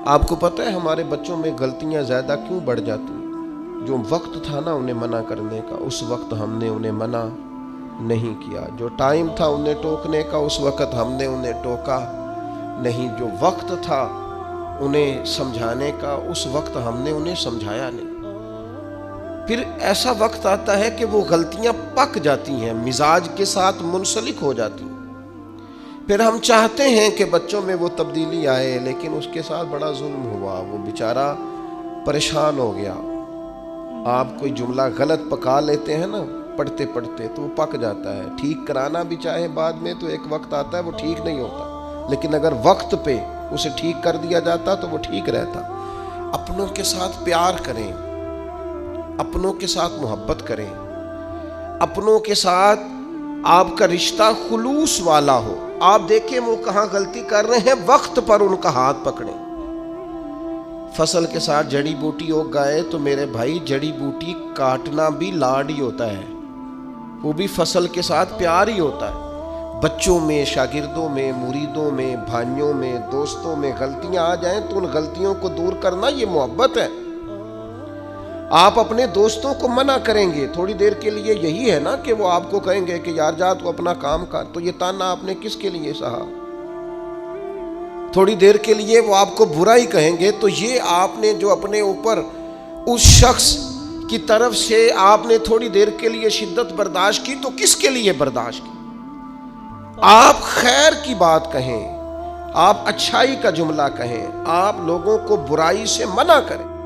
آپ کو پتہ ہے ہمارے بچوں میں غلطیاں زیادہ کیوں بڑھ جاتی ہیں؟ جو وقت تھا نا انہیں منع کرنے کا، اس وقت ہم نے انہیں منع نہیں کیا۔ جو ٹائم تھا انہیں ٹوکنے کا، اس وقت ہم نے انہیں ٹوکا نہیں۔ جو وقت تھا انہیں سمجھانے کا، اس وقت ہم نے انہیں سمجھایا نہیں۔ پھر ایسا وقت آتا ہے کہ وہ غلطیاں پک جاتی ہیں، مزاج کے ساتھ منسلک ہو جاتی ہیں۔ پھر ہم چاہتے ہیں کہ بچوں میں وہ تبدیلی آئے، لیکن اس کے ساتھ بڑا ظلم ہوا، وہ بیچارہ پریشان ہو گیا۔ آپ کوئی جملہ غلط پکا لیتے ہیں نا پڑھتے پڑھتے تو وہ پک جاتا ہے، ٹھیک کرانا بھی چاہے بعد میں تو ایک وقت آتا ہے وہ ٹھیک نہیں ہوتا، لیکن اگر وقت پہ اسے ٹھیک کر دیا جاتا تو وہ ٹھیک رہتا۔ اپنوں کے ساتھ پیار کریں، اپنوں کے ساتھ محبت کریں، اپنوں کے ساتھ آپ کا رشتہ خلوص والا ہو۔ آپ دیکھیں وہ کہاں غلطی کر رہے ہیں، وقت پر ان کا ہاتھ پکڑیں۔ فصل کے ساتھ جڑی بوٹی اگ گئے تو میرے بھائی جڑی بوٹی کاٹنا بھی لاڈ ہی ہوتا ہے، وہ بھی فصل کے ساتھ پیار ہی ہوتا ہے۔ بچوں میں، شاگردوں میں، مریدوں میں، بھائیوں میں، دوستوں میں غلطیاں آ جائیں تو ان غلطیوں کو دور کرنا یہ محبت ہے۔ آپ اپنے دوستوں کو منع کریں گے تھوڑی دیر کے لیے، یہی ہے نا کہ وہ آپ کو کہیں گے کہ یار جا تو اپنا کام کر، تو یہ تانا آپ نے کس کے لیے سہا؟ تھوڑی دیر کے لیے وہ آپ کو برائی کہیں گے تو یہ آپ نے جو اپنے اوپر اس شخص کی طرف سے آپ نے تھوڑی دیر کے لیے شدت برداشت کی تو کس کے لیے برداشت کی؟ آپ خیر کی بات کہیں، آپ اچھائی کا جملہ کہیں، آپ لوگوں کو برائی سے منع کریں۔